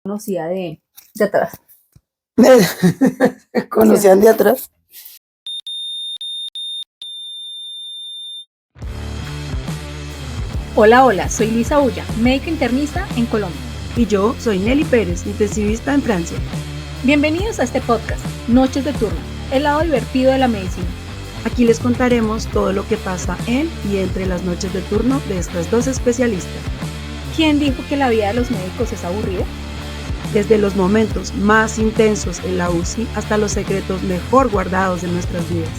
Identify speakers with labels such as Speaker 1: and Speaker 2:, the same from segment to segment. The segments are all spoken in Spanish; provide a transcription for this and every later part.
Speaker 1: Conocía de atrás.
Speaker 2: ¿Conocían de atrás?
Speaker 1: Hola, soy Luisa Ulla, médica internista en Colombia.
Speaker 3: Y yo soy Nelly Pérez, intensivista en Francia.
Speaker 1: Bienvenidos a este podcast, Noches de Turno, el lado divertido de la medicina.
Speaker 3: Aquí les contaremos todo lo que pasa en y entre las noches de turno de estas dos especialistas.
Speaker 1: ¿Quién dijo que la vida de los médicos es aburrida?
Speaker 3: Desde los momentos más intensos en la UCI hasta los secretos mejor guardados de nuestras vidas.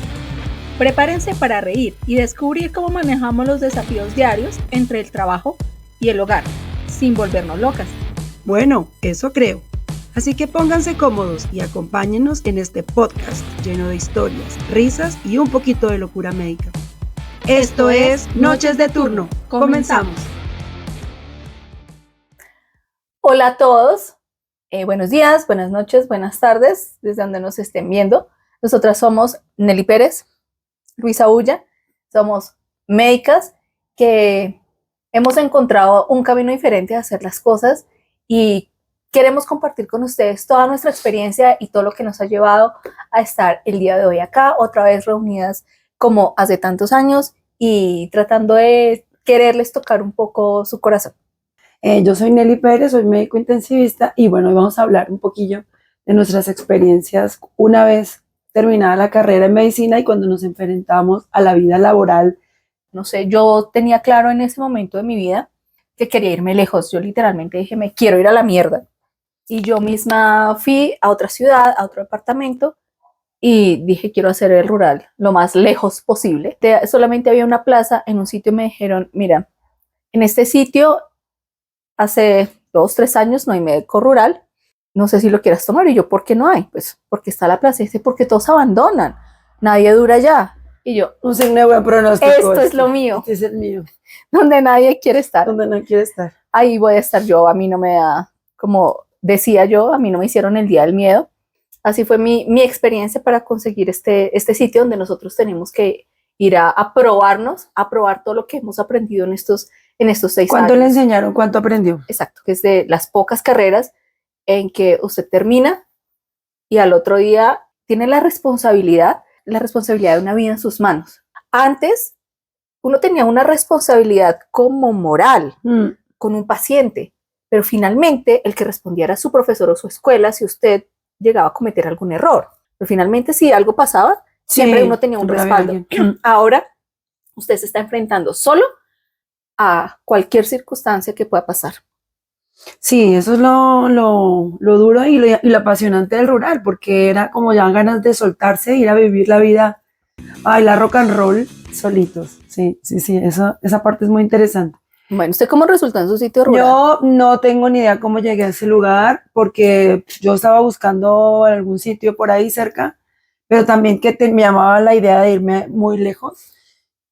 Speaker 1: Prepárense para reír y descubrir cómo manejamos los desafíos diarios entre el trabajo y el hogar, sin volvernos locas.
Speaker 3: Bueno, eso creo. Así que pónganse cómodos y acompáñenos en este podcast lleno de historias, risas y un poquito de locura médica. Esto es Noches de Turno. Comenzamos.
Speaker 1: Hola a todos. Buenos días, buenas noches, buenas tardes, desde donde nos estén viendo. Nosotras somos Nelly Pérez, Luisa Ulla, somos médicas que hemos encontrado un camino diferente de hacer las cosas y queremos compartir con ustedes toda nuestra experiencia y todo lo que nos ha llevado a estar el día de hoy acá, otra vez reunidas como hace tantos años y tratando de quererles tocar un poco su corazón.
Speaker 2: Yo soy Nelly Pérez, soy médico intensivista y bueno, hoy vamos a hablar un poquillo de nuestras experiencias una vez terminada la carrera en medicina y cuando nos enfrentamos a la vida laboral.
Speaker 1: No sé, yo tenía claro en ese momento de mi vida que quería irme lejos. Yo literalmente dije, me quiero ir a la mierda. Y yo misma fui a otra ciudad, a otro departamento y dije, quiero hacer el rural lo más lejos posible. Solamente había una plaza en un sitio y me dijeron, mira, en este sitio hace 2-3 años no hay médico rural, no sé si lo quieras tomar. Y yo, ¿por qué no hay? Pues porque está la plaza. Y dice, porque todos abandonan, nadie dura ya. Y yo,
Speaker 2: un signo de buen pronóstico.
Speaker 1: Esto es lo mío.
Speaker 2: Este es el mío.
Speaker 1: Donde nadie quiere estar.
Speaker 2: Donde no quiere estar.
Speaker 1: Ahí voy a estar yo. A mí no me da, como decía yo, a mí no me hicieron el día del miedo. Así fue mi experiencia para conseguir este sitio donde nosotros tenemos que ir a probarnos, a probar todo lo que hemos aprendido en estos 6 años.
Speaker 2: ¿Cuánto le enseñaron? ¿Cuánto aprendió?
Speaker 1: Exacto, que es de las pocas carreras en que usted termina y al otro día tiene la responsabilidad de una vida en sus manos. Antes, uno tenía una responsabilidad como moral con un paciente, pero finalmente el que respondía era su profesor o su escuela si usted llegaba a cometer algún error. Pero finalmente, si algo pasaba, siempre uno tenía un respaldo. Ahora, usted se está enfrentando solo a cualquier circunstancia que pueda pasar.
Speaker 2: Sí, eso es lo duro y lo apasionante del rural, porque era como ya ganas de soltarse, ir a vivir la vida, a bailar rock and roll solitos. Sí, esa parte es muy interesante.
Speaker 1: Bueno, ¿usted cómo resultó en su sitio rural?
Speaker 2: Yo no tengo ni idea cómo llegué a ese lugar, porque yo estaba buscando algún sitio por ahí cerca, pero también que me llamaba la idea de irme muy lejos.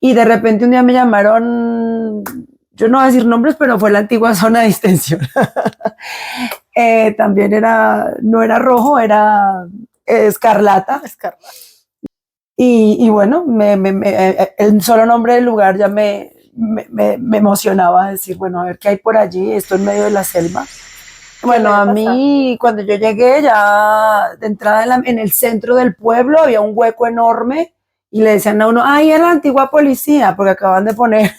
Speaker 2: Y de repente un día me llamaron, yo no voy a decir nombres, pero fue la antigua zona de distensión. También no era rojo, era escarlata. Y bueno, el solo nombre del lugar ya me emocionaba decir, bueno, a ver qué hay por allí, esto en medio de la selva. Bueno, a mí, cuando yo llegué, ya de entrada en el centro del pueblo había un hueco enorme y le decían a uno, ay, era la antigua policía, porque acaban de poner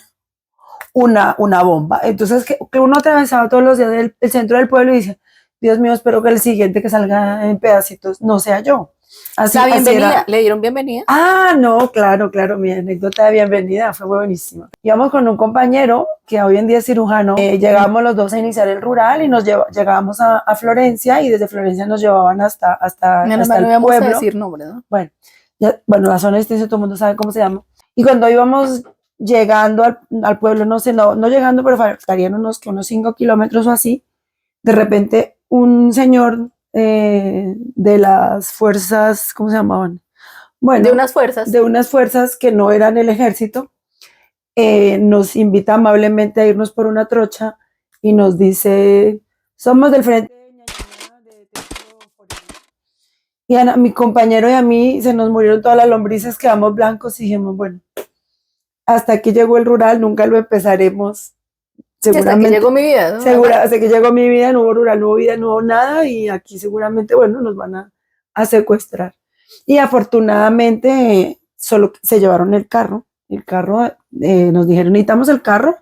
Speaker 2: una bomba. Entonces, que uno atravesaba todos los días el centro del pueblo y dice, Dios mío, espero que el siguiente que salga en pedacitos no sea yo.
Speaker 1: Así, la bienvenida, ¿le dieron bienvenida?
Speaker 2: Ah, no, claro, mi anécdota de bienvenida fue buenísima. Íbamos con un compañero que hoy en día es cirujano, llegábamos los dos a iniciar el rural y llegábamos a Florencia y desde Florencia nos llevaban hasta el pueblo.
Speaker 1: A decir nombre, ¿no?
Speaker 2: Bueno, la zona de extensión todo el mundo sabe cómo se llama. Y cuando íbamos llegando al pueblo, no llegando, pero estarían unos 5 kilómetros o así, de repente un señor de las fuerzas, ¿cómo se llamaban? Bueno, de unas fuerzas que no eran el ejército, nos invita amablemente a irnos por una trocha y nos dice, somos del frente de y a mi compañero y a mí se nos murieron todas las lombrices, quedamos blancos y dijimos, bueno, hasta aquí llegó el rural, nunca lo empezaremos. seguramente.
Speaker 1: Hasta que llegó mi vida, ¿no?
Speaker 2: Hasta que llegó mi vida, no hubo rural, no hubo vida, no hubo nada, y aquí seguramente, bueno, nos van a secuestrar. Y afortunadamente solo se llevaron el carro, nos dijeron, necesitamos el carro,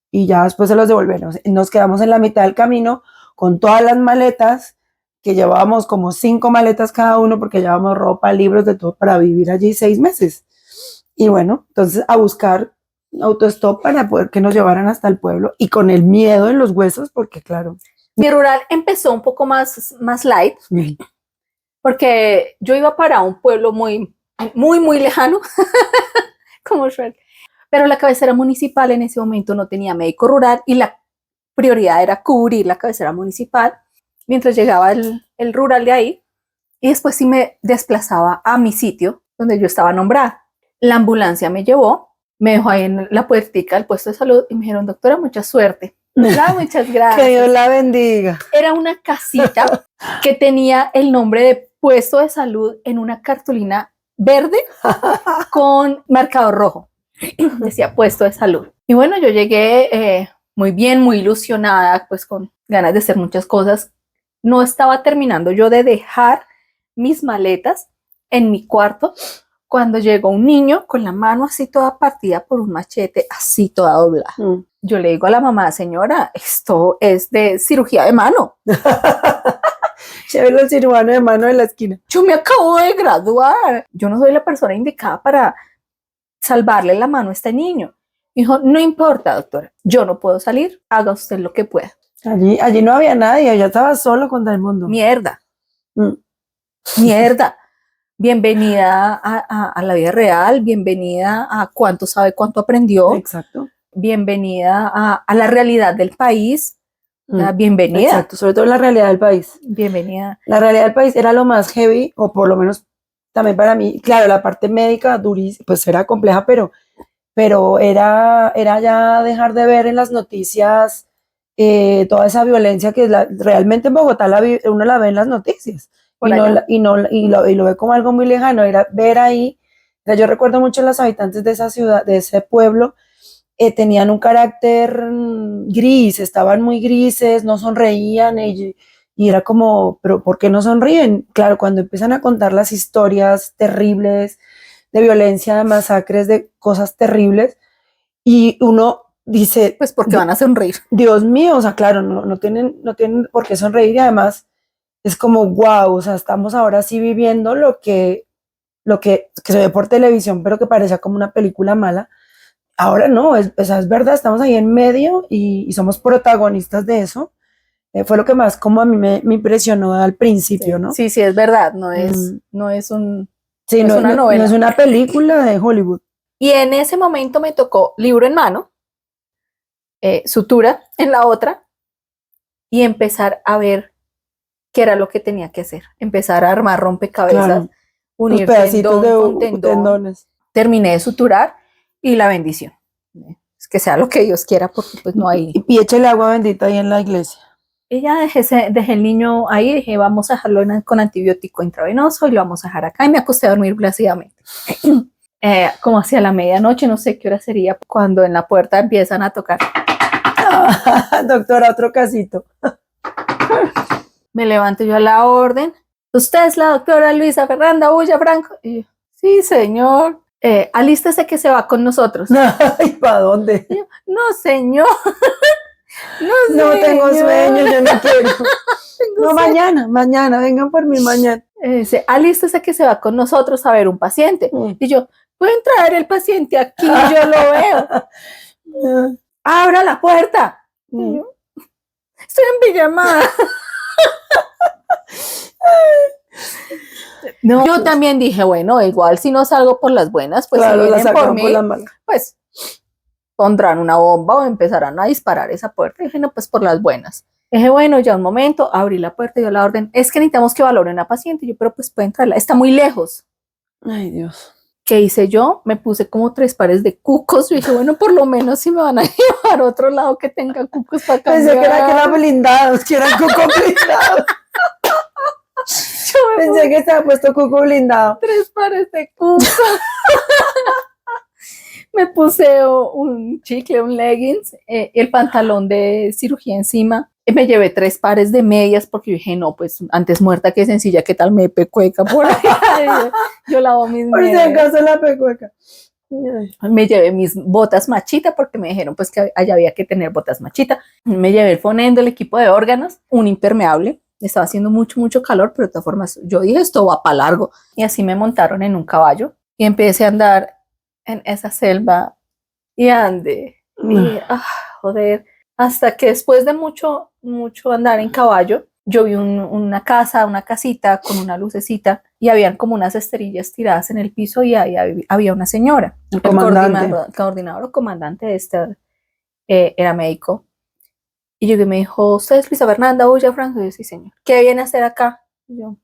Speaker 2: y ya después se los devolvieron. Nos quedamos en la mitad del camino con todas las maletas, que llevábamos como 5 maletas cada uno, porque llevábamos ropa, libros, de todo, para vivir allí 6 meses. Y bueno, entonces a buscar autostop para poder que nos llevaran hasta el pueblo, y con el miedo en los huesos, porque claro.
Speaker 1: Mi rural empezó un poco más light, porque yo iba para un pueblo muy lejano, como Shrek, pero la cabecera municipal en ese momento no tenía médico rural y la prioridad era cubrir la cabecera municipal mientras llegaba el rural de ahí, y después sí me desplazaba a mi sitio donde yo estaba nombrada. La ambulancia me llevó, me dejó ahí en la puertica del puesto de salud y me dijeron, doctora, mucha suerte. Muchas gracias.
Speaker 2: Que Dios la bendiga.
Speaker 1: Era una casita que tenía el nombre de puesto de salud en una cartulina verde con marcador rojo. Decía puesto de salud. Y bueno, yo llegué muy bien, muy ilusionada, pues con ganas de hacer muchas cosas. No estaba terminando yo de dejar mis maletas en mi cuarto cuando llegó un niño con la mano así toda partida por un machete, así toda doblada. Yo le digo a la mamá, señora, esto es de cirugía de mano.
Speaker 2: Llévelo al cirujano de mano de la esquina.
Speaker 1: Yo me acabo de graduar. Yo no soy la persona indicada para salvarle la mano a este niño. Dijo, no importa, doctora, yo no puedo salir, haga usted lo que pueda.
Speaker 2: Allí no había nadie, ella estaba solo contra el mundo.
Speaker 1: Mierda. Mierda. Bienvenida a la vida real, bienvenida a cuánto sabe, cuánto aprendió.
Speaker 2: Exacto.
Speaker 1: Bienvenida a la realidad del país. Bienvenida.
Speaker 2: Exacto, sobre todo la realidad del país.
Speaker 1: Bienvenida.
Speaker 2: La realidad del país era lo más heavy, o por lo menos también para mí. Claro, la parte médica durísima, pues era compleja, pero era ya dejar de ver en las noticias toda esa violencia que realmente en Bogotá uno la ve en las noticias. Y lo ve como algo muy lejano. Era ver ahí. O sea, yo recuerdo mucho los habitantes de esa ciudad, de ese pueblo, tenían un carácter gris, estaban muy grises, no sonreían, y era como, pero ¿por qué no sonríen? Claro, cuando empiezan a contar las historias terribles de violencia, de masacres, de cosas terribles, y uno dice,
Speaker 1: pues porque van a sonreír.
Speaker 2: Dios mío, o sea, claro, no tienen por qué sonreír, y además es como, wow, o sea, estamos ahora sí viviendo lo que se ve por televisión, pero que parecía como una película mala. Ahora no, es verdad, estamos ahí en medio y somos protagonistas de eso. Fue lo que más como a mí me impresionó al principio, ¿no?
Speaker 1: Sí, es verdad, no es una novela.
Speaker 2: No es una película de Hollywood.
Speaker 1: Y en ese momento me tocó libro en mano, sutura en la otra, y empezar a ver qué era lo que tenía que hacer. Empezar a armar rompecabezas,
Speaker 2: Claro,
Speaker 1: unir
Speaker 2: pedacitos
Speaker 1: tendón
Speaker 2: de
Speaker 1: con tendón.
Speaker 2: tendones.
Speaker 1: Terminé de suturar y la bendición. Es que sea lo que Dios quiera, porque pues no hay.
Speaker 2: Y échale agua bendita ahí en la iglesia.
Speaker 1: Y ya dejé el niño ahí, dije, vamos a dejarlo con antibiótico intravenoso y lo vamos a dejar acá, y me acosté a dormir plácidamente. Como hacia la medianoche, no sé qué hora sería, cuando en la puerta empiezan a tocar.
Speaker 2: Doctora, otro casito.
Speaker 1: Me levanto yo a la orden. ¿Usted es la doctora Luisa Fernanda Bulla Franco? Y yo, sí, señor. Alístese que se va con nosotros.
Speaker 2: Ay, ¿para dónde?
Speaker 1: Y yo, no, señor.
Speaker 2: No tengo sueño, yo no quiero. No, mañana, vengan por mí mañana.
Speaker 1: Alístese que se va con nosotros a ver un paciente. Y yo, ¿pueden traer el paciente aquí? Yo lo veo. Abra la puerta. Y yo, estoy en pijamada. No, yo también dije, bueno, igual si no salgo por las buenas, pues
Speaker 2: claro,
Speaker 1: si vienen por mí,
Speaker 2: por
Speaker 1: pues pondrán una bomba o empezarán a disparar esa puerta. Y dije, no, pues por las buenas. Dije, bueno, ya un momento, abrí la puerta y dio la orden, es que necesitamos que valoren a la paciente. Y yo, pero pues pueden traerla, está muy lejos.
Speaker 2: Ay, Dios.
Speaker 1: ¿Qué hice yo? Me puse como 3 pares de cucos. Y dije, bueno, por lo menos si me van a llevar a otro lado que tenga cucos para cambiar.
Speaker 2: Pensé que eran blindados, que eran cucos blindados. Pensé que estaba puesto cuco blindado.
Speaker 1: 3 pares de cucos. Me puse un chicle, un leggings, el pantalón de cirugía encima. Me llevé 3 pares de medias porque yo dije, no, pues antes muerta que sencilla, ¿qué tal me pecueca por ahí? Yo lavo mis
Speaker 2: Por si
Speaker 1: medias.
Speaker 2: acaso la pecueca.
Speaker 1: Me llevé mis botas machita porque me dijeron pues que allá había que tener botas machita. Me llevé el fonendo, el equipo de órganos, un impermeable. Estaba haciendo mucho calor, pero de todas formas yo dije, esto va para largo. Y así me montaron en un caballo y empecé a andar en esa selva y andé. Y, joder, hasta que después de mucho andar en caballo, yo vi una casita con una lucecita y habían como unas esterillas tiradas en el piso y ahí había una señora.
Speaker 2: El comandante.
Speaker 1: Coordinador o comandante de este era médico. Y yo me dijo, ¿usted es Luisa Fernanda Ulla Franco? Y yo, sí, señor. ¿Qué viene a hacer acá? Y yo,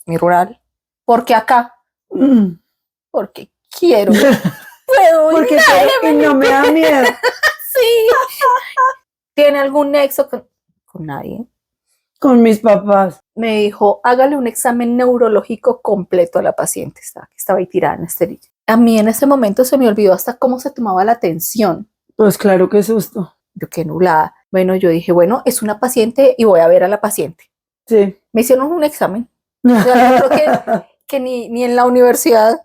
Speaker 1: mi rural. ¿Por qué acá? Porque quiero. Puedo.
Speaker 2: Porque y no me da miedo.
Speaker 1: Sí. ¿Tiene algún nexo con nadie?
Speaker 2: Con mis papás.
Speaker 1: Me dijo, hágale un examen neurológico completo a la paciente. Estaba ahí tirada en la esterilla. A mí en ese momento se me olvidó hasta cómo se tomaba la tensión.
Speaker 2: Pues claro, qué susto.
Speaker 1: Yo qué nublada. Bueno, yo dije, bueno, es una paciente y voy a ver a la paciente.
Speaker 2: Sí.
Speaker 1: Me hicieron un examen. O sea, yo creo que ni en la universidad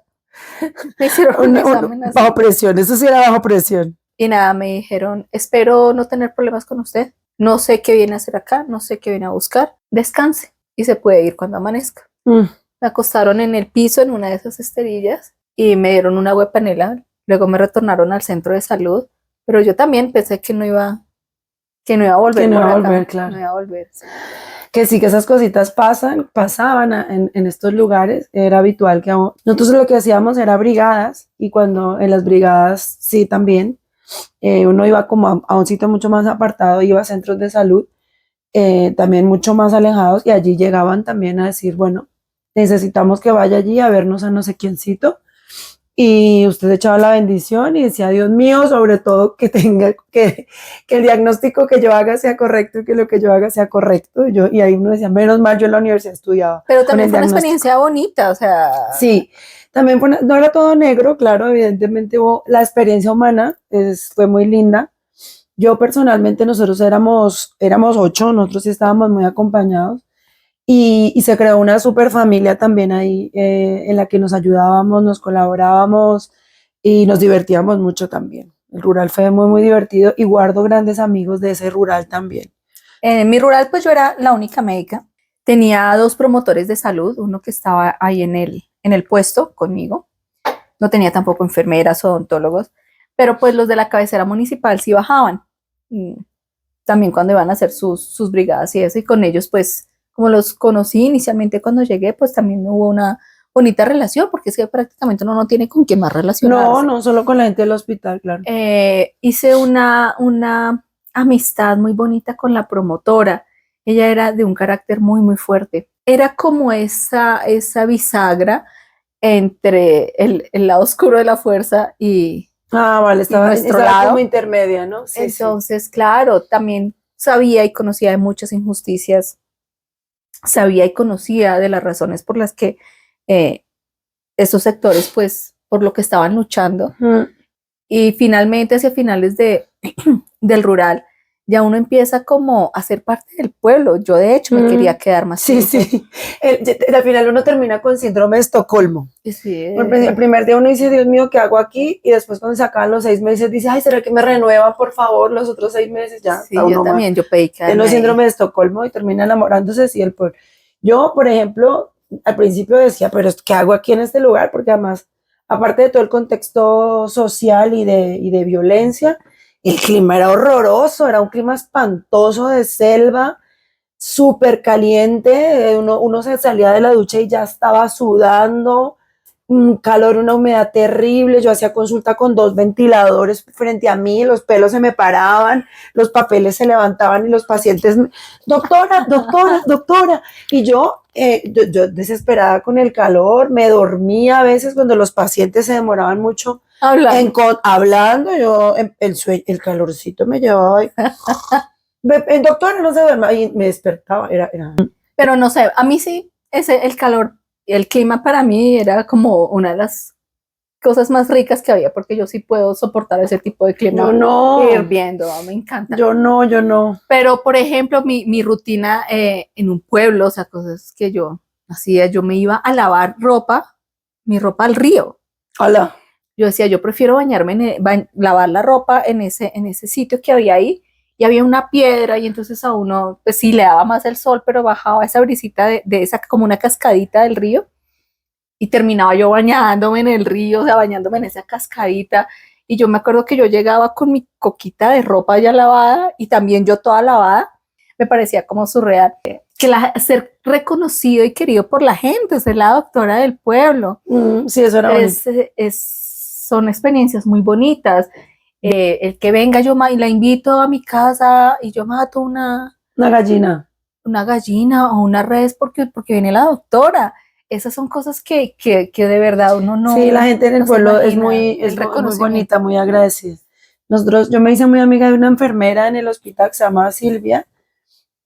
Speaker 1: me hicieron un examen así.
Speaker 2: Bajo presión, eso sí era bajo presión.
Speaker 1: Y nada, me dijeron, espero no tener problemas con usted. No sé qué viene a hacer acá, no sé qué viene a buscar. Descanse y se puede ir cuando amanezca. Me acostaron en el piso en una de esas esterillas y me dieron una panela. Luego me retornaron al centro de salud, pero yo también pensé que no iba a volver.
Speaker 2: Que no iba a volver, claro.
Speaker 1: No iba a volver. Sí.
Speaker 2: Que sí, que esas cositas pasaban en estos lugares. Era habitual que nosotros lo que hacíamos era brigadas, y cuando en las brigadas sí también uno iba como a un sitio mucho más apartado, iba a centros de salud también mucho más alejados, y allí llegaban también a decir, bueno, necesitamos que vaya allí a vernos a no sé quiéncito, y usted echaba la bendición y decía, Dios mío, sobre todo que el diagnóstico que yo haga sea correcto y que lo que yo haga sea correcto. Y ahí uno decía, menos mal, yo en la universidad estudiaba.
Speaker 1: Pero también fue una experiencia bonita, o sea.
Speaker 2: Sí, también no era todo negro, claro, evidentemente la experiencia humana fue muy linda. Yo personalmente, nosotros éramos 8, nosotros sí estábamos muy acompañados. Y se creó una super familia también ahí, en la que nos ayudábamos, nos colaborábamos y nos divertíamos mucho también. El rural fue muy divertido y guardo grandes amigos de ese rural también.
Speaker 1: En mi rural, pues yo era la única médica. Tenía 2 promotores de salud, uno que estaba ahí en el puesto conmigo. No tenía tampoco enfermeras o odontólogos, pero pues los de la cabecera municipal sí bajaban. También cuando iban a hacer sus brigadas y eso, y con ellos pues, como los conocí inicialmente cuando llegué, pues también hubo una bonita relación, porque es que prácticamente uno no tiene con quién más relacionarse.
Speaker 2: No, solo con la gente del hospital, claro.
Speaker 1: Hice una amistad muy bonita con la promotora. Ella era de un carácter muy fuerte. Era como esa bisagra entre el lado oscuro de la fuerza y
Speaker 2: vale, estaba
Speaker 1: lado
Speaker 2: como intermedia, ¿no?
Speaker 1: Sí, entonces, sí. Claro, también sabía y conocía de muchas injusticias, sabía y conocía de las razones por las que esos sectores, pues, por lo que estaban luchando. Y finalmente, hacia finales del rural, ya uno empieza como a ser parte del pueblo. Yo, de hecho, me quería quedar más tiempo.
Speaker 2: Sí. Al final uno termina con síndrome de Estocolmo.
Speaker 1: Sí.
Speaker 2: El primer día uno dice, Dios mío, ¿qué hago aquí? Y después cuando se acaban los 6 meses, dice, ay, ¿será que me renuevan, por favor, los otros 6 meses? Ya.
Speaker 1: Sí, yo también, yo pedí quedarme
Speaker 2: tiene síndrome de Estocolmo y termina enamorándose, sí, el pueblo. Yo, por ejemplo, al principio decía, pero ¿qué hago aquí en este lugar? Porque además, aparte de todo el contexto social y de violencia, el clima era horroroso, era un clima espantoso de selva, súper caliente, uno se salía de la ducha y ya estaba sudando, un calor, una humedad terrible. Yo hacía consulta con 2 ventiladores frente a mí, los pelos se me paraban, los papeles se levantaban y los pacientes, doctora, y yo desesperada con el calor, me dormía a veces cuando los pacientes se demoraban mucho hablando, yo el calorcito me llevaba y, doctora, no se duerma, y me despertaba, era.
Speaker 1: Pero no sé, a mí sí, el calor, el clima para mí era como una de las cosas más ricas que había, porque yo sí puedo soportar ese tipo de clima.
Speaker 2: Yo no.
Speaker 1: Hirviendo, me encanta.
Speaker 2: Yo no.
Speaker 1: Pero, por ejemplo, mi rutina en un pueblo, o sea, cosas que yo hacía, yo me iba a lavar mi ropa al río.
Speaker 2: Hola.
Speaker 1: Yo decía, yo prefiero bañarme, lavar la ropa en ese sitio que había ahí, y había una piedra, y entonces a uno, pues sí, le daba más el sol, pero bajaba esa brisita de esa, como una cascadita del río, y terminaba yo bañándome en el río, o sea, bañándome en esa cascadita. Y yo me acuerdo que yo llegaba con mi coquita de ropa ya lavada y también yo toda lavada. Me parecía como surreal. Ser reconocido y querido por la gente, ser la doctora del pueblo.
Speaker 2: Sí, eso era bonito.
Speaker 1: Son experiencias muy bonitas. El que venga, yo la invito a mi casa y yo mato una
Speaker 2: gallina
Speaker 1: o una res porque viene la doctora. Esas son cosas que de verdad uno no.
Speaker 2: Sí, la gente en el pueblo es muy bonita, muy agradecida. Yo me hice muy amiga de una enfermera en el hospital que se llamaba Silvia,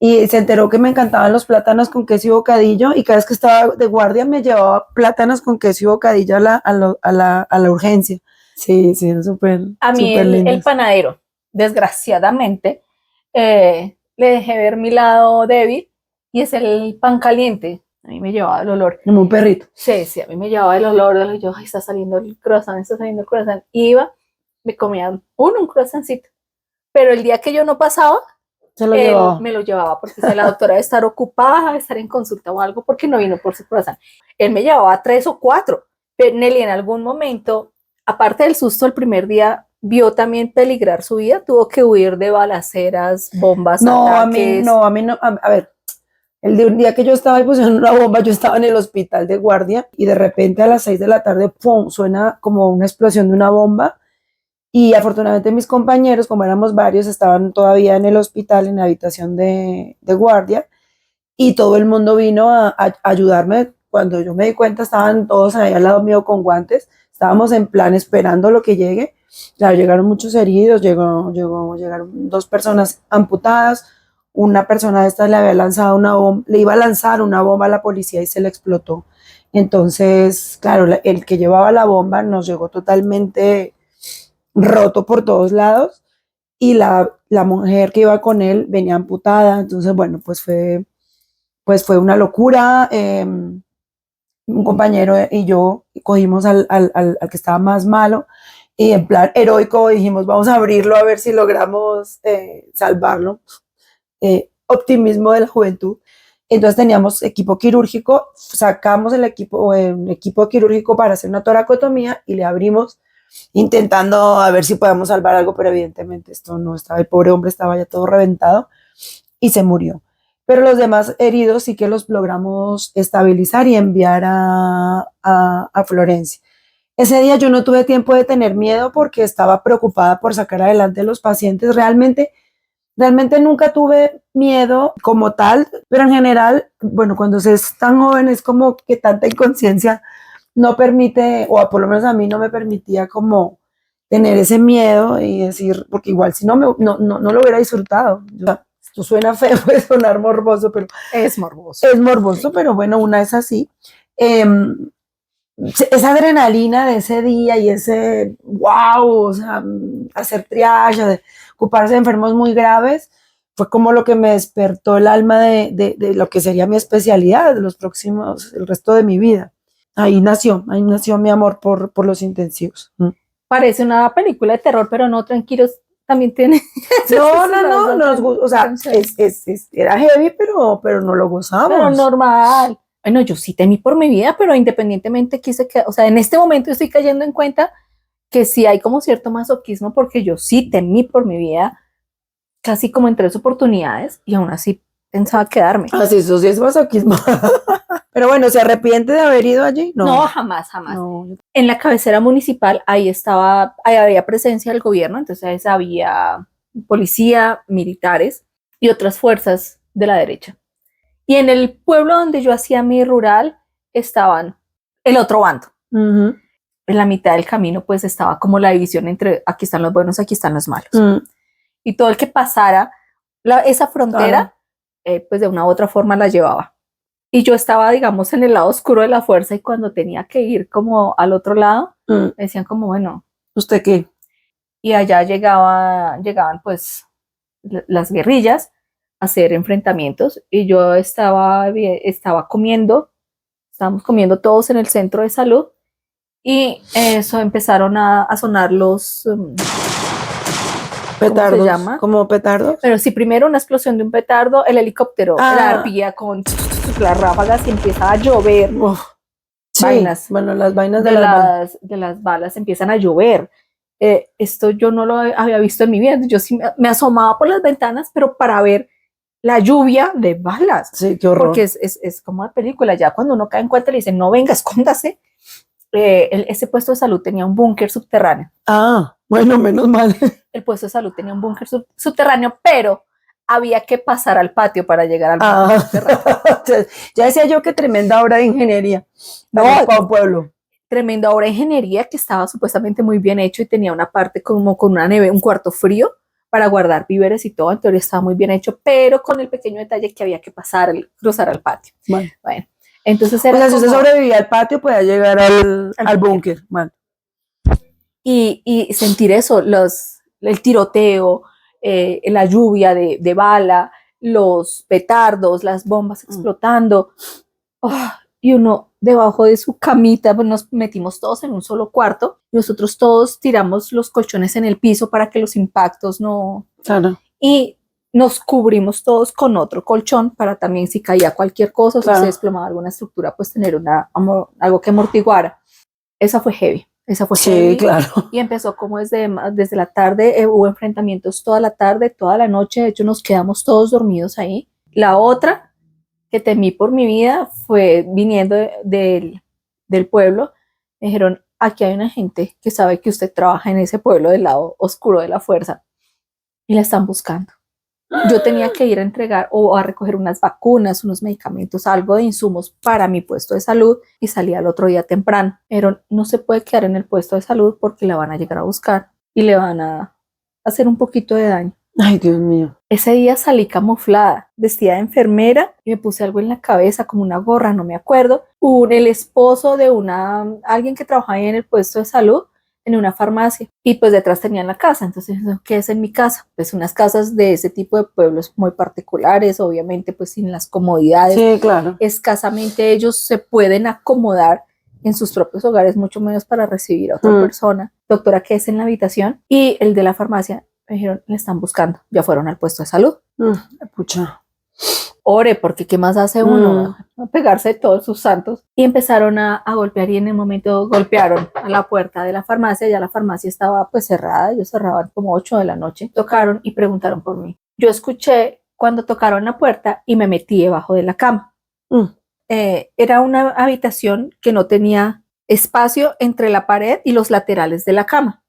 Speaker 2: y se enteró que me encantaban los plátanos con queso y bocadillo, y cada vez que estaba de guardia me llevaba plátanos con queso y bocadillo a la urgencia. Sí, es súper.
Speaker 1: A mí el panadero, desgraciadamente, le dejé ver mi lado débil, y es el pan caliente. A mí me llevaba el olor.
Speaker 2: Como un perrito.
Speaker 1: Sí, a mí me llevaba el olor. Yo, ay, está saliendo el croissant. Iba, me comía un croissantcito. Pero el día que yo no pasaba, me lo llevaba, porque si la doctora debe estar ocupada, debe estar en consulta o algo, porque no vino por su croissant. Él me llevaba 3 o 4. Pero Nelly en algún momento, aparte del susto el primer día, vio también peligrar su vida, tuvo que huir de balaceras, bombas, ataques.
Speaker 2: A mí no. A ver, un día que yo estaba pusieron una bomba, yo estaba en el hospital de guardia, y de repente a las 6 de la tarde, ¡pum!, suena como una explosión de una bomba, y afortunadamente mis compañeros, como éramos varios, estaban todavía en el hospital, en la habitación de guardia, y todo el mundo vino a ayudarme. Cuando yo me di cuenta, estaban todos ahí al lado mío con guantes, estábamos en plan esperando lo que llegue. Claro, llegaron muchos heridos, llegaron 2 personas amputadas. Una persona de estas le iba a lanzar una bomba a la policía y se le explotó. Entonces, claro, el que llevaba la bomba nos llegó totalmente roto por todos lados, y la mujer que iba con él venía amputada. Entonces, bueno, pues fue una locura. Un compañero y yo cogimos al que estaba más malo, y en plan heroico dijimos, vamos a abrirlo a ver si logramos salvarlo. Optimismo de la juventud. Entonces teníamos equipo quirúrgico, sacamos el equipo quirúrgico para hacer una toracotomía y le abrimos, intentando a ver si podemos salvar algo, pero evidentemente esto no estaba, el pobre hombre estaba ya todo reventado y se murió. Pero los demás heridos sí que los logramos estabilizar y enviar a Florencia. Ese día yo no tuve tiempo de tener miedo porque estaba preocupada por sacar adelante a los pacientes. Realmente nunca tuve miedo como tal, pero en general, bueno, cuando se es tan joven es como que tanta inconsciencia no permite, o por lo menos a mí no me permitía como tener ese miedo y decir, porque igual si no lo hubiera disfrutado. Esto suena feo, puede sonar morboso, pero
Speaker 1: es morboso.
Speaker 2: Es morboso, pero bueno, una es así. Esa adrenalina de ese día y ese wow, o sea, hacer triage, ocuparse de enfermos muy graves, fue como lo que me despertó el alma de lo que sería mi especialidad de el resto de mi vida. Ahí nació mi amor por los intensivos.
Speaker 1: Parece una película de terror, pero no, tranquilos, también tiene.
Speaker 2: No, o sea, era heavy, pero no lo gozamos.
Speaker 1: Pero normal. Bueno, yo sí temí por mi vida, pero independientemente o sea, en este momento estoy cayendo en cuenta que sí hay como cierto masoquismo, porque yo sí temí por mi vida casi como en 3 oportunidades y aún así pensaba quedarme.
Speaker 2: Sí, eso sí es masoquismo. Pero bueno, ¿se arrepiente de haber ido allí?
Speaker 1: No, jamás. No. En la cabecera municipal ahí había presencia del gobierno, entonces había policía, militares y otras fuerzas de la derecha. Y en el pueblo donde yo hacía mi rural estaban el otro bando.
Speaker 2: Uh-huh.
Speaker 1: En la mitad del camino pues estaba como la división entre aquí están los buenos, aquí están los malos.
Speaker 2: Uh-huh.
Speaker 1: Y todo el que pasara esa frontera, pues de una u otra forma la llevaba. Y yo estaba, digamos, en el lado oscuro de la fuerza, y cuando tenía que ir como al otro lado,
Speaker 2: Mm.
Speaker 1: Me decían como, bueno,
Speaker 2: ¿Usted qué?
Speaker 1: y allá llegaban pues las guerrillas a hacer enfrentamientos y yo estábamos comiendo todos en el centro de salud y eso empezaron a sonar los,
Speaker 2: Petardos.
Speaker 1: ¿cómo se llama?
Speaker 2: ¿Como petardos?
Speaker 1: Pero sí, primero una explosión de un petardo, el helicóptero, la arpía con las ráfagas y empieza a llover.
Speaker 2: Uf. Sí,
Speaker 1: Vainas.
Speaker 2: bueno, las vainas
Speaker 1: de las balas empiezan a llover. Esto yo no lo había visto en mi vida. Yo sí me asomaba por las ventanas, pero para ver la lluvia de balas.
Speaker 2: Sí, qué horror.
Speaker 1: Porque es como de película. Ya cuando uno cae en cuenta le dicen, no venga, escóndase. Ese puesto de salud tenía un búnker subterráneo.
Speaker 2: Ah, bueno, menos mal.
Speaker 1: El puesto de salud tenía un búnker subterráneo, pero había que pasar al patio para llegar al búnker subterráneo.
Speaker 2: Ya decía yo que tremenda obra de ingeniería.
Speaker 1: No,
Speaker 2: para un pueblo.
Speaker 1: Tremenda obra de ingeniería que estaba supuestamente muy bien hecho y tenía una parte como con una un cuarto frío para guardar víveres y todo. En teoría estaba muy bien hecho, pero con el pequeño detalle que había que cruzar al patio.
Speaker 2: Bueno,
Speaker 1: entonces
Speaker 2: era si usted sobrevivía al patio, podía llegar al búnker. Bueno.
Speaker 1: Y sentir eso, el tiroteo, la lluvia de bala, los petardos, las bombas explotando. Y uno debajo de su camita, pues nos metimos todos en un solo cuarto. Nosotros todos tiramos los colchones en el piso para que los impactos no...
Speaker 2: Claro.
Speaker 1: Y nos cubrimos todos con otro colchón para también si caía cualquier cosa o si se desplomaba alguna estructura, pues tener algo que amortiguara. Esa fue heavy.
Speaker 2: Sí, claro.
Speaker 1: Y empezó como desde la tarde, hubo enfrentamientos toda la tarde, toda la noche. De hecho, nos quedamos todos dormidos ahí. La otra que temí por mi vida fue viniendo del pueblo. Me dijeron, aquí hay una gente que sabe que usted trabaja en ese pueblo del lado oscuro de la fuerza y la están buscando. Yo tenía que ir a entregar o a recoger unas vacunas, unos medicamentos, algo de insumos para mi puesto de salud y salí al otro día temprano. Pero no se puede quedar en el puesto de salud porque la van a llegar a buscar y le van a hacer un poquito de daño.
Speaker 2: Ay, Dios mío.
Speaker 1: Ese día salí camuflada, vestida de enfermera y me puse algo en la cabeza, como una gorra, no me acuerdo. El esposo de alguien que trabajaba ahí en el puesto de salud, en una farmacia, y pues detrás tenían la casa. Entonces, ¿qué es en mi casa? Pues unas casas de ese tipo de pueblos muy particulares, obviamente pues sin las comodidades.
Speaker 2: Sí, claro.
Speaker 1: Escasamente ellos se pueden acomodar en sus propios hogares, mucho menos para recibir a otra persona. Doctora, ¿qué es en la habitación? Y el de la farmacia me dijeron, le están buscando. Ya fueron al puesto de salud.
Speaker 2: Pucha.
Speaker 1: Ore, porque ¿qué más hace uno? A pegarse de todos sus santos. Y empezaron a golpear y en el momento golpearon a la puerta de la farmacia. Ya la farmacia estaba pues cerrada. Ellos cerraban como 8 de la noche. Tocaron y preguntaron por mí. Yo escuché cuando tocaron la puerta y me metí debajo de la cama. Era una habitación que no tenía espacio entre la pared y los laterales de la cama.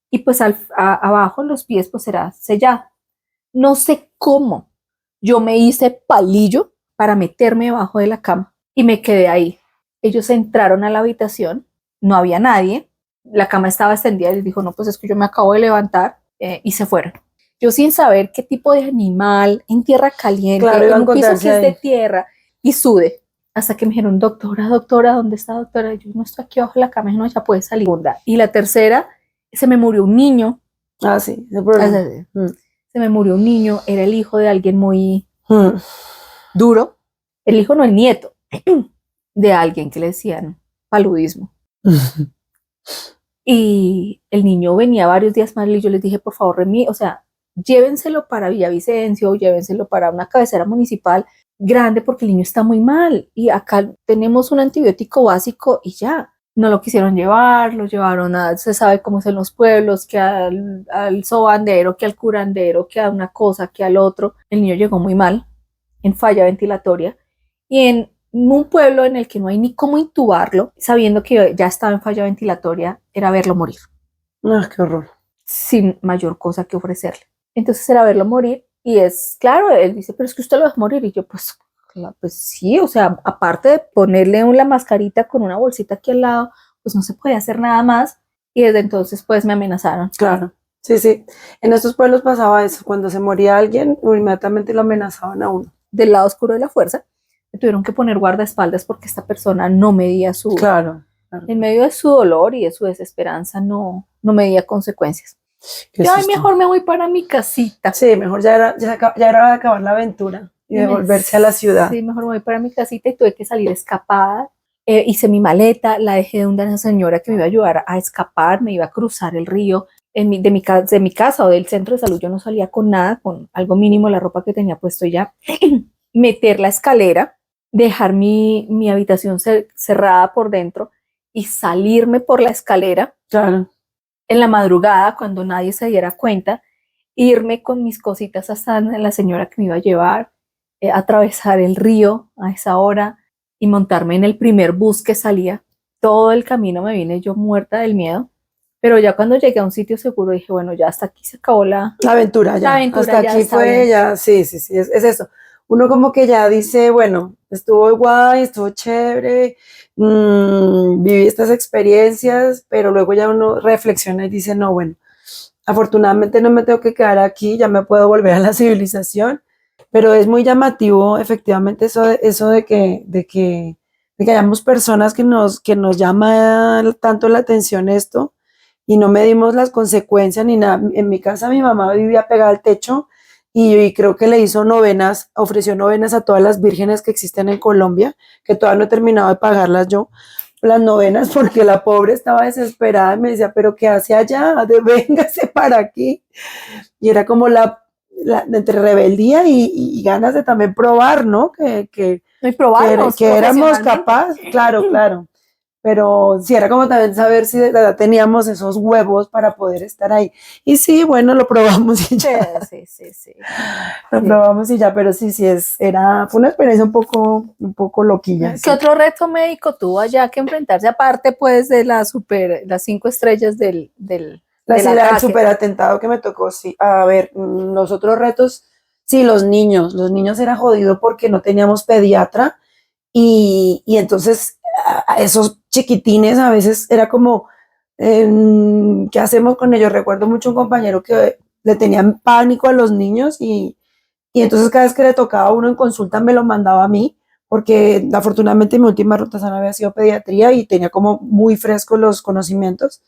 Speaker 1: Y pues abajo los pies pues era sellado. No sé cómo yo me hice palillo para meterme debajo de la cama y me quedé ahí. Ellos entraron a la habitación, no había nadie, la cama estaba extendida y les dijo, no, pues es que yo me acabo de levantar y se fueron. Yo sin saber qué tipo de animal en tierra caliente,
Speaker 2: claro,
Speaker 1: en un piso que es de tierra y sude. Hasta que me dijeron, doctora, ¿dónde está, doctora? Yo no estoy aquí abajo de la cama, no, ya puede salir. Y la tercera, se me murió un niño.
Speaker 2: Ah, sí,
Speaker 1: se me murió un niño, era el hijo de alguien muy duro. El hijo no, el nieto de alguien que le decían paludismo. Y el niño venía varios días más y yo les dije, por favor, llévenselo para Villavicencio, llévenselo para una cabecera municipal grande porque el niño está muy mal y acá tenemos un antibiótico básico y ya. No lo quisieron llevar, lo llevaron se sabe cómo es en los pueblos, que al sobandero, que al curandero, que a una cosa, que al otro. El niño llegó muy mal, en falla ventilatoria, y en un pueblo en el que no hay ni cómo intubarlo, sabiendo que ya estaba en falla ventilatoria, era verlo morir.
Speaker 2: Qué horror.
Speaker 1: Sin mayor cosa que ofrecerle. Entonces era verlo morir, y claro, él dice, pero es que usted lo va a morir, y yo pues sí, o sea, aparte de ponerle la mascarita con una bolsita aquí al lado, pues no se puede hacer nada más, y desde entonces pues me amenazaron.
Speaker 2: Claro, sí, en estos pueblos pasaba eso, cuando se moría alguien, inmediatamente lo amenazaban a uno.
Speaker 1: Del lado oscuro de la fuerza, me tuvieron que poner guardaespaldas porque esta persona no medía su...
Speaker 2: Claro.
Speaker 1: En medio de su dolor y de su desesperanza no medía consecuencias. Yo, ay, mejor me voy para mi casita.
Speaker 2: Sí, mejor ya era hora de acabar la aventura y de volverse a la ciudad.
Speaker 1: Sí, mejor me voy para mi casita y tuve que salir escapada. Hice mi maleta, la dejé de una señora que me iba a ayudar a escapar, me iba a cruzar el río. De mi casa o del centro de salud yo no salía con nada, con algo mínimo, la ropa que tenía puesto y ya. Meter la escalera, dejar mi habitación cerrada por dentro y salirme por la escalera.
Speaker 2: Claro.
Speaker 1: En la madrugada, cuando nadie se diera cuenta, irme con mis cositas hasta la señora que me iba a llevar, atravesar el río a esa hora y montarme en el primer bus que salía. Todo el camino me vine yo muerta del miedo, pero ya cuando llegué a un sitio seguro dije, bueno, ya hasta aquí se acabó la
Speaker 2: aventura. Ya. Hasta
Speaker 1: ya
Speaker 2: aquí fue, bien. Ya, sí, es eso. Uno como que ya dice, bueno, estuvo guay, estuvo chévere, viví estas experiencias, pero luego ya uno reflexiona y dice, no, bueno, afortunadamente no me tengo que quedar aquí, ya me puedo volver a la civilización, pero es muy llamativo efectivamente eso de que hayamos personas que nos llama tanto la atención esto y no medimos las consecuencias ni nada. En mi casa mi mamá vivía pegada al techo y creo que le hizo novenas, ofreció novenas a todas las vírgenes que existen en Colombia, que todavía no he terminado de pagarlas yo, las novenas, porque la pobre estaba desesperada y me decía, pero ¿qué hace allá? Véngase para aquí. Y era como entre rebeldía y ganas de también probar, ¿no? Que éramos capaces, claro. Pero sí, era como también saber si de verdad teníamos esos huevos para poder estar ahí. Y sí, bueno, lo probamos y ya.
Speaker 1: Sí.
Speaker 2: Lo probamos y ya, pero sí, fue una experiencia un poco loquilla.
Speaker 1: ¿Qué otro reto médico tuvo allá que enfrentarse, aparte pues de las 5 estrellas del
Speaker 2: el superatentado que me tocó? Sí, a ver, los otros retos, sí, los niños era jodido porque no teníamos pediatra y entonces a esos chiquitines a veces era como, ¿qué hacemos con ellos? Recuerdo mucho un compañero que le tenían pánico a los niños y entonces cada vez que le tocaba a uno en consulta me lo mandaba a mí, porque afortunadamente mi última rotación había sido pediatría y tenía como muy frescos los conocimientos.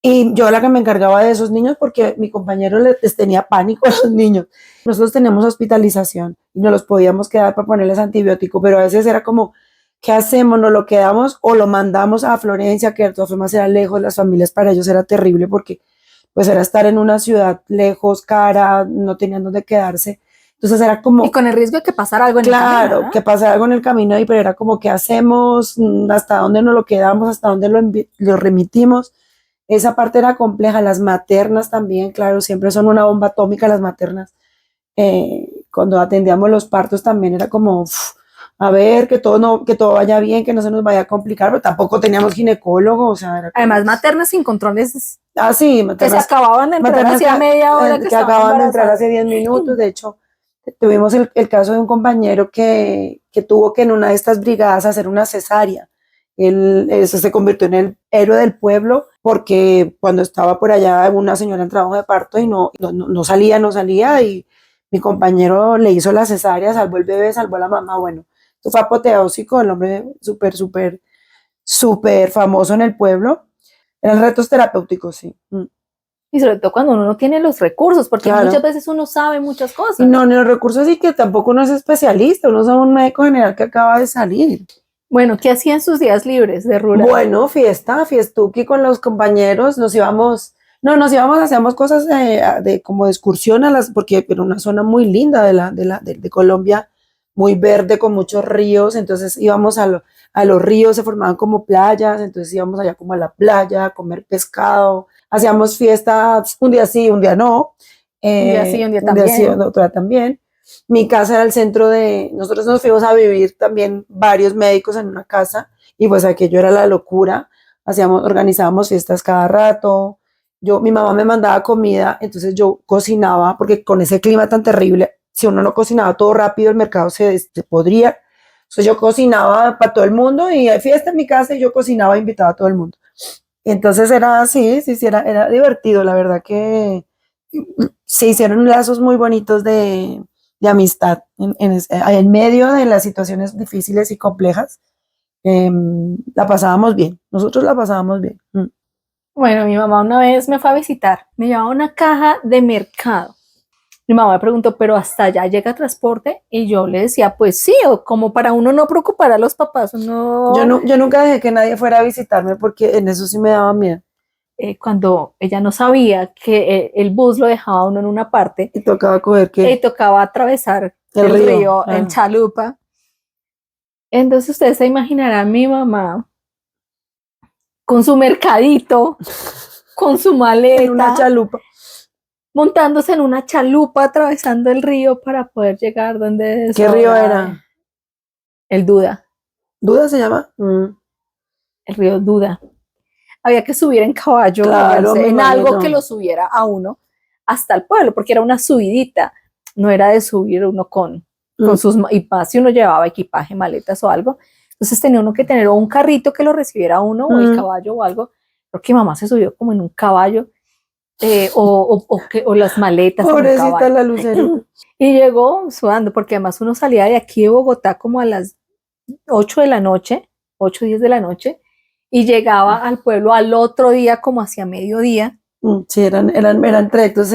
Speaker 2: Y yo la que me encargaba de esos niños porque mi compañero les tenía pánico a los niños. Nosotros teníamos hospitalización y no los podíamos quedar para ponerles antibiótico, pero a veces era como, ¿qué hacemos? ¿Nos lo quedamos o lo mandamos a Florencia, que de todas formas era lejos? Las familias para ellos era terrible porque pues era estar en una ciudad lejos, cara, no tenían dónde quedarse. Entonces era como...
Speaker 1: Y con el riesgo de que pasara algo en el camino.
Speaker 2: Claro, que pasara algo en el camino, pero era como, ¿qué hacemos? ¿Hasta dónde nos lo quedamos? ¿Hasta dónde lo remitimos? Esa parte era compleja. Las maternas también, claro, siempre son una bomba atómica las maternas. Cuando atendíamos los partos también era como, a ver, que todo vaya bien, que no se nos vaya a complicar, pero tampoco teníamos ginecólogo, o sea, era como...
Speaker 1: Además, maternas sin controles
Speaker 2: sí,
Speaker 1: maternas, que se acababan de entrar hacía media hora,
Speaker 2: que acababan de entrar hace 10 minutos, de hecho, tuvimos el caso de un compañero que tuvo que en una de estas brigadas hacer una cesárea. Él se convirtió en el héroe del pueblo porque cuando estaba por allá una señora en trabajo de parto y no salía y mi compañero le hizo la cesárea, salvó el bebé, salvó a la mamá. Bueno, esto fue apoteósico, el hombre súper famoso en el pueblo. Eran retos terapéuticos, sí.
Speaker 1: Y sobre todo cuando uno no tiene los recursos, porque claro, muchas veces uno sabe muchas cosas.
Speaker 2: No, ni los recursos y que tampoco uno es especialista, uno es un médico general que acaba de salir.
Speaker 1: Bueno, ¿qué hacían sus días libres de rural?
Speaker 2: Bueno, fiestuki con los compañeros, hacíamos cosas como de excursión porque era una zona muy linda de Colombia, muy verde, con muchos ríos, entonces íbamos a los ríos, se formaban como playas, entonces íbamos allá como a la playa a comer pescado, hacíamos fiestas un día sí, un día no.
Speaker 1: Un día sí, un día también.
Speaker 2: Un día sí, otro día también. Mi casa era el centro nosotros nos fuimos a vivir también varios médicos en una casa y pues aquello era la locura, organizábamos fiestas cada rato, mi mamá me mandaba comida, entonces yo cocinaba, porque con ese clima tan terrible, si uno no cocinaba todo rápido, el mercado se podría, entonces yo cocinaba para todo el mundo y hay fiesta en mi casa y yo cocinaba e invitaba a todo el mundo. Entonces era así, era divertido, la verdad que se hicieron lazos muy bonitos de amistad en medio de las situaciones difíciles y complejas. La pasábamos bien, nosotros la pasábamos bien.
Speaker 1: Bueno, mi mamá una vez me fue a visitar, me llevaba una caja de mercado. Mi mamá me preguntó, ¿pero hasta allá llega transporte? Y yo le decía, pues sí, o como para uno no preocupar a los papás, uno...
Speaker 2: Yo nunca dejé que nadie fuera a visitarme porque en eso sí me daba miedo.
Speaker 1: Cuando ella no sabía que el bus lo dejaba a uno en una parte
Speaker 2: Y tocaba coger
Speaker 1: y tocaba atravesar el río en chalupa. Entonces ustedes se imaginarán mi mamá con su mercadito, con su maleta,
Speaker 2: en una chalupa,
Speaker 1: montándose en una chalupa, atravesando el río para poder llegar donde...
Speaker 2: ¿Qué río era?
Speaker 1: El Duda.
Speaker 2: ¿Duda se llama?
Speaker 1: El río Duda. Había que subir en caballo,
Speaker 2: Claro,
Speaker 1: en algo que lo subiera a uno hasta el pueblo, porque era una subidita, no era de subir uno con sus, y más si uno llevaba equipaje, maletas o algo, entonces tenía uno que tener o un carrito que lo recibiera uno, o el caballo o algo. Creo que mamá se subió como en un caballo, o las maletas.
Speaker 2: Pobrecita la Lucero.
Speaker 1: Y llegó sudando, porque además uno salía de aquí de Bogotá como a las 8 de la noche, 8 o 10 de la noche, y llegaba al pueblo al otro día como hacia mediodía.
Speaker 2: Sí, eran trayectos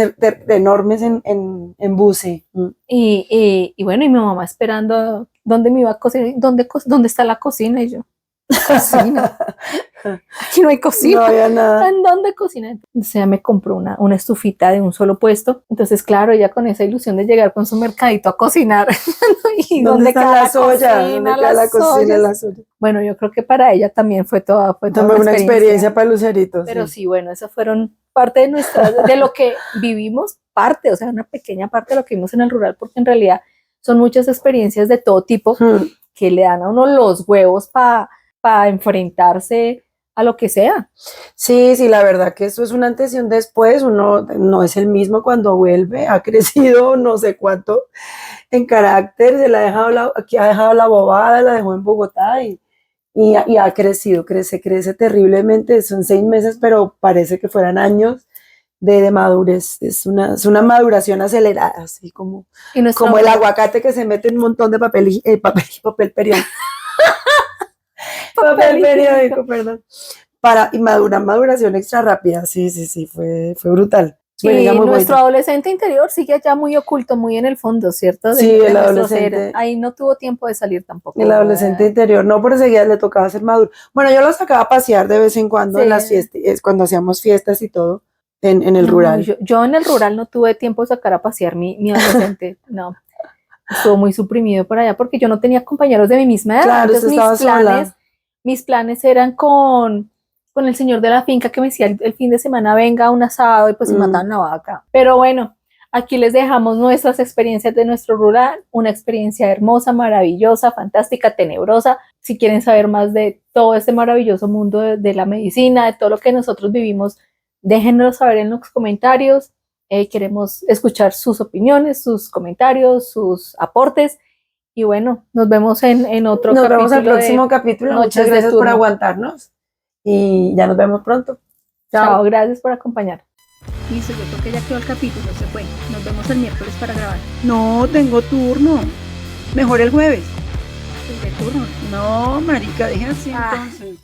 Speaker 2: enormes en bus, sí.
Speaker 1: Y bueno, y mi mamá esperando dónde me iba a cocinar, dónde está la cocina, y yo, cocina, aquí no hay cocina,
Speaker 2: no había nada.
Speaker 1: ¿En dónde cocina? Entonces ella me compró una estufita de un solo puesto, entonces claro, ella con esa ilusión de llegar con su mercadito a cocinar. ¿Y
Speaker 2: ¿Dónde está la soya? ¿Dónde está la cocina, la soya?
Speaker 1: Bueno, yo creo que para ella también fue toda
Speaker 2: una experiencia para Lucerito.
Speaker 1: Pero sí, bueno, esas fueron parte de lo que vivimos, o sea, una pequeña parte de lo que vimos en el rural, porque en realidad son muchas experiencias de todo tipo que le dan a uno los huevos para enfrentarse a lo que sea.
Speaker 2: Sí, la verdad que eso es un antes y un después. Uno no es el mismo cuando vuelve, ha crecido no sé cuánto en carácter, aquí ha dejado la bobada, la dejó en Bogotá y ha crecido, crece terriblemente. Son 6 meses, pero parece que fueran años de madurez. Es una maduración acelerada, así como el aguacate que se mete en un montón de papel periódico. Papel periódico, perdón. Y maduración extra rápida, sí, fue brutal.
Speaker 1: Y nuestro adolescente interior sigue allá muy oculto, muy en el fondo, ¿cierto?
Speaker 2: Sí, el adolescente.
Speaker 1: Ahí no tuvo tiempo de salir tampoco.
Speaker 2: El adolescente interior, no, pero enseguida le tocaba ser maduro. Bueno, yo lo sacaba a pasear de vez en cuando en las fiestas, cuando hacíamos fiestas y todo, en el rural.
Speaker 1: Yo en el rural no tuve tiempo de sacar a pasear mi adolescente, no. Estuvo muy suprimido por allá porque yo no tenía compañeros de mi misma edad.
Speaker 2: Claro, entonces
Speaker 1: mis planes eran con el señor de la finca que me decía el fin de semana venga a un asado y pues se mataban la vaca. Pero bueno, aquí les dejamos nuestras experiencias de nuestro rural, una experiencia hermosa, maravillosa, fantástica, tenebrosa. Si quieren saber más de todo este maravilloso mundo de la medicina, de todo lo que nosotros vivimos, déjenlo saber en los comentarios. Queremos escuchar sus opiniones, sus comentarios, sus aportes. Y bueno, nos vemos en otro capítulo.
Speaker 2: Nos vemos en el próximo capítulo. Muchas gracias por aguantarnos. Y ya nos vemos pronto.
Speaker 1: Chao, gracias por acompañar.
Speaker 3: Listo, yo creo que ya quedó el capítulo, se fue. Nos vemos el miércoles para grabar. No, tengo turno. Mejor el jueves.
Speaker 1: ¿De turno?
Speaker 3: No, marica, deje así entonces.